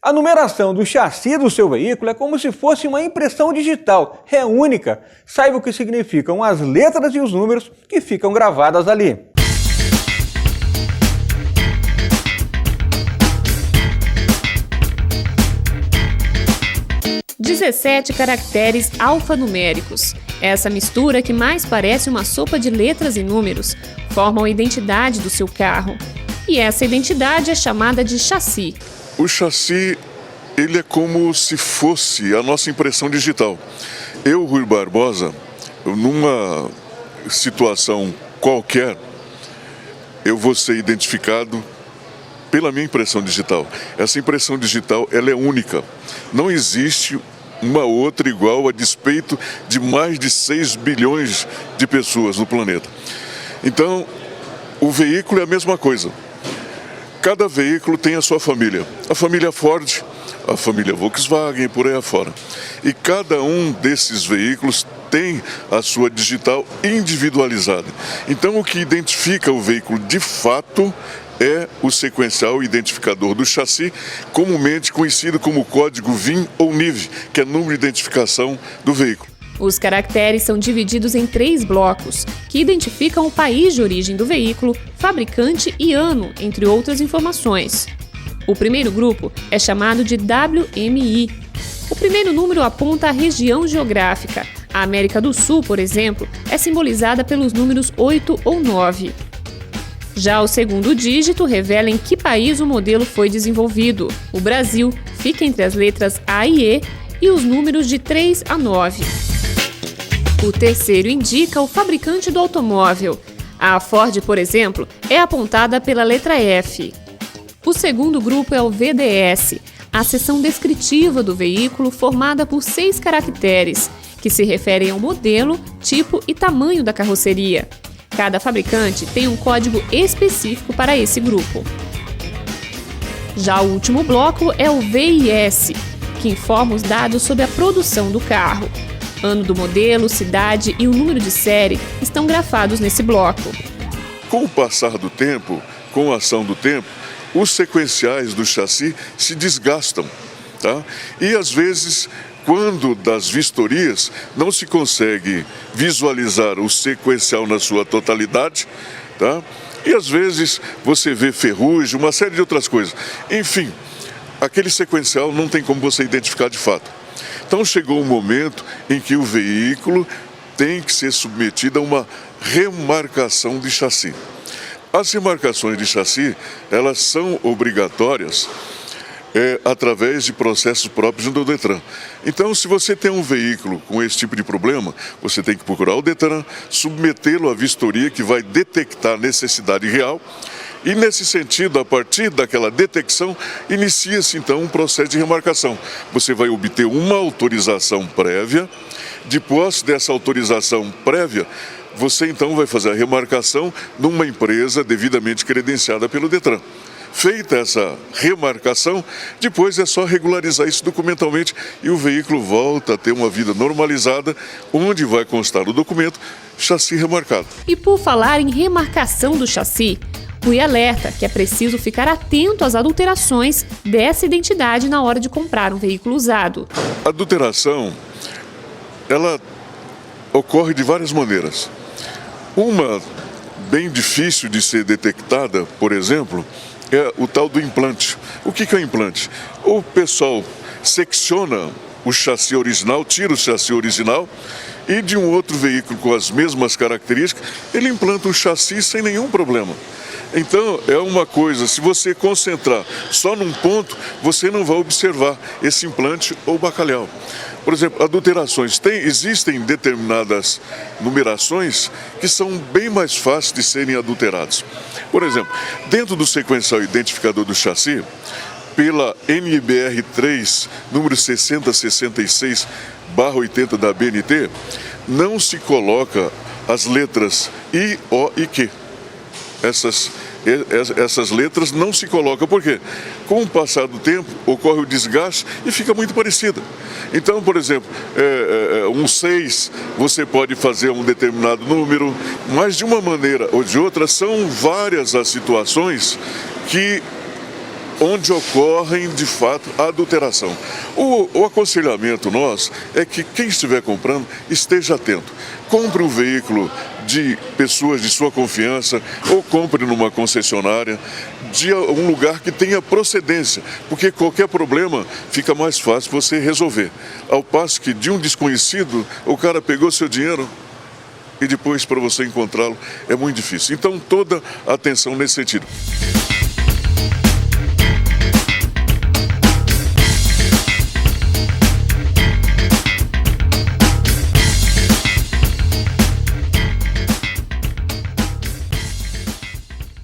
A numeração do chassi do seu veículo é como se fosse uma impressão digital, é única. Saiba o que significam as letras e os números que ficam gravadas ali. "17 caracteres alfanuméricos. Essa mistura, que mais parece uma sopa de letras e números, formam a identidade do seu carro. E essa identidade é chamada de chassi. O chassi, ele é como se fosse a nossa impressão digital. Eu, Rui Barbosa, numa situação qualquer, eu vou ser identificado pela minha impressão digital. Essa impressão digital, ela é única. Não existe uma outra igual, a despeito de mais de 6 bilhões de pessoas no planeta. Então, o veículo é a mesma coisa. Cada veículo tem a sua família. A família Ford, a família Volkswagen e por aí afora. E cada um desses veículos tem a sua digital individualizada. Então, o que identifica o veículo de fato é o sequencial identificador do chassi, comumente conhecido como código VIN ou NIV, que é número de identificação do veículo. Os caracteres são divididos em 3 blocos, que identificam o país de origem do veículo, fabricante e ano, entre outras informações. O primeiro grupo é chamado de WMI. O primeiro número aponta a região geográfica. A América do Sul, por exemplo, é simbolizada pelos números 8 ou 9. Já o segundo dígito revela em que país o modelo foi desenvolvido. O Brasil fica entre as letras A e E e os números de 3 a 9. O terceiro indica o fabricante do automóvel. A Ford, por exemplo, é apontada pela letra F. O segundo grupo é o VDS, a seção descritiva do veículo formada por 6 caracteres, que se referem ao modelo, tipo e tamanho da carroceria. Cada fabricante tem um código específico para esse grupo. Já o último bloco é o VIS, que informa os dados sobre a produção do carro. Ano do modelo, cidade e o número de série estão grafados nesse bloco. Com o passar do tempo, com a ação do tempo, os sequenciais do chassi se desgastam, tá? E às vezes, quando das vistorias não se consegue visualizar o sequencial na sua totalidade, tá? E às vezes você vê ferrugem, uma série de outras coisas. Enfim, aquele sequencial não tem como você identificar de fato. Então chegou um momento em que o veículo tem que ser submetido a uma remarcação de chassi. As remarcações de chassi, elas são obrigatórias através de processos próprios do Detran. Então, se você tem um veículo com esse tipo de problema, você tem que procurar o Detran, submetê-lo à vistoria que vai detectar a necessidade real. E nesse sentido, a partir daquela detecção, inicia-se então um processo de remarcação. Você vai obter uma autorização prévia. Depois dessa autorização prévia, você então vai fazer a remarcação numa empresa devidamente credenciada pelo Detran. Feita essa remarcação, depois é só regularizar isso documentalmente e o veículo volta a ter uma vida normalizada, onde vai constar no documento chassi remarcado. E por falar em remarcação do chassi, Rui alerta que é preciso ficar atento às adulterações dessa identidade na hora de comprar um veículo usado. A adulteração, ela ocorre de várias maneiras. Uma bem difícil de ser detectada, por exemplo, é o tal do implante. O que é o implante? O pessoal secciona o chassi original, tira o chassi original e de um outro veículo com as mesmas características, ele implanta o chassi sem nenhum problema. Então, é uma coisa, se você concentrar só num ponto, você não vai observar esse implante ou bacalhau. Por exemplo, adulterações. Existem determinadas numerações que são bem mais fáceis de serem adulteradas. Por exemplo, dentro do sequencial identificador do chassi, pela NBR 3, número 6066/80 da ABNT, não se coloca as letras I, O e Q. Essas letras não se colocam, por quê? Com o passar do tempo, ocorre o desgaste e fica muito parecida. Então, por exemplo, um 6, você pode fazer um determinado número, mas de uma maneira ou de outra, são várias as situações que onde ocorrem, de fato, a adulteração. O aconselhamento nosso é que quem estiver comprando esteja atento. Compre um veículo de pessoas de sua confiança ou compre numa concessionária de um lugar que tenha procedência, porque qualquer problema fica mais fácil você resolver. Ao passo que de um desconhecido, o cara pegou seu dinheiro e depois para você encontrá-lo é muito difícil. Então toda a atenção nesse sentido.